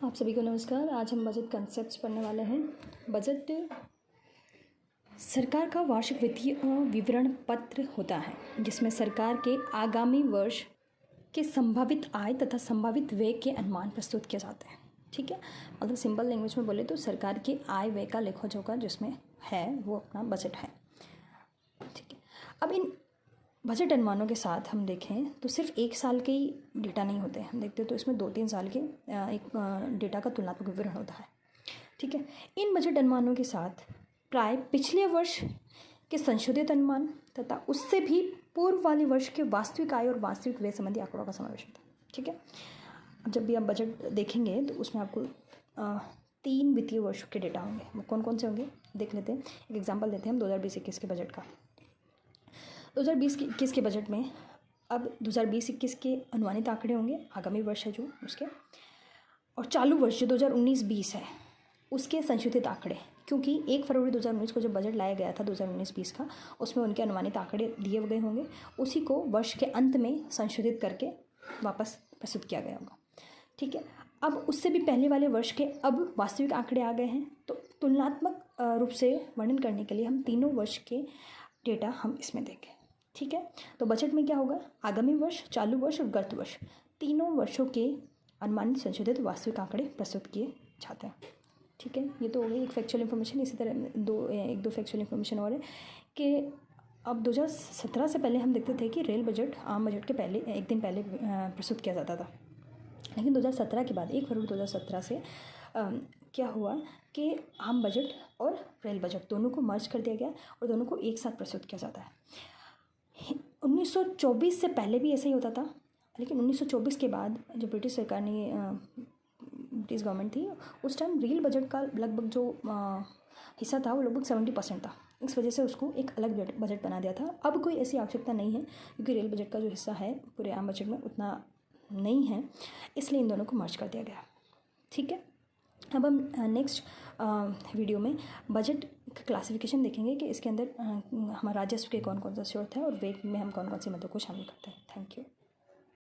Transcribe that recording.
आप सभी को नमस्कार। आज हम बजट कंसेप्ट्स पढ़ने वाले हैं। बजट सरकार का वार्षिक वित्तीय विवरण पत्र होता है जिसमें सरकार के आगामी वर्ष के संभावित आय तथा संभावित व्यय के अनुमान प्रस्तुत किए जाते हैं। ठीक है, मतलब सिंपल लैंग्वेज में बोले तो सरकार के आय व्यय का लेखा जोखा जिसमें है वो अपना बजट है। ठीक है, अब इन बजट अनुमानों के साथ हम देखें तो सिर्फ एक साल के ही डेटा नहीं होते हैं, हम देखते तो इसमें 2-3 साल के एक डेटा का तुलनात्मक विवरण होता है। ठीक है, इन बजट अनुमानों के साथ प्राय पिछले वर्ष के संशोधित अनुमान तथा उससे भी पूर्व वाले वर्ष के वास्तविक आय और वास्तविक व्यय संबंधी आंकड़ों का समावेश होता है। ठीक है, जब भी आप बजट देखेंगे तो उसमें आपको 3 वित्तीय वर्षों के डेटा होंगे। वो कौन कौन से होंगे देख लेते हैं। एक एग्जाम्पल देते हैं हम 2020-21 के बजट का। 2020-21 के बजट में अब 2020-21 के अनुमानित आंकड़े होंगे, आगामी वर्ष है जो उसके, और चालू वर्ष जो 2019-20 है उसके संशोधित आंकड़े, क्योंकि 1 फरवरी 2019 को जब बजट लाया गया था 2019-20 का, उसमें उनके अनुमानित आंकड़े दिए गए होंगे, उसी को वर्ष के अंत में संशोधित करके वापस प्रस्तुत किया गया होगा। ठीक है, अब उससे भी पहले वाले वर्ष के अब वास्तविक आंकड़े आ गए हैं, तो तुलनात्मक रूप से वर्णन करने के लिए हम तीनों वर्ष के डेटा हम इसमें देंगे। ठीक है, तो बजट में क्या होगा, आगामी वर्ष, चालू वर्ष और गत वर्ष, तीनों वर्षों के अनुमानित संशोधित वास्तविक आंकड़े प्रस्तुत किए जाते हैं। ठीक है, ये तो हो गई एक फैक्चुअल इन्फॉर्मेशन। इसी तरह एक दो फैक्चुअल इन्फॉर्मेशन और है कि अब 2017 से पहले हम देखते थे कि रेल बजट आम बजट के पहले एक दिन पहले प्रस्तुत किया जाता था, लेकिन 2017 के बाद 1 फरवरी 2017 से क्या हुआ कि आम बजट और रेल बजट दोनों को मर्ज कर दिया गया और दोनों को एक साथ प्रस्तुत किया जाता है। 1924 से पहले भी ऐसा ही होता था, लेकिन 1924 के बाद जो ब्रिटिश सरकार ने ब्रिटिश गवर्नमेंट थी उस टाइम रेल बजट का लगभग जो हिस्सा था वो लगभग 70% था। इस वजह से उसको एक अलग बजट बना दिया था। अब कोई ऐसी आवश्यकता नहीं है क्योंकि रेल बजट का जो हिस्सा है पूरे आम बजट में उतना नहीं है, इसलिए इन दोनों को मर्ज कर दिया गया। ठीक है, अब हम नेक्स्ट वीडियो में बजट का क्लासिफिकेशन देखेंगे कि इसके अंदर हमारा राजस्व के कौन कौन सा स्रोत है और व्यय में हम कौन कौन से मदों को शामिल करते हैं। Thank you.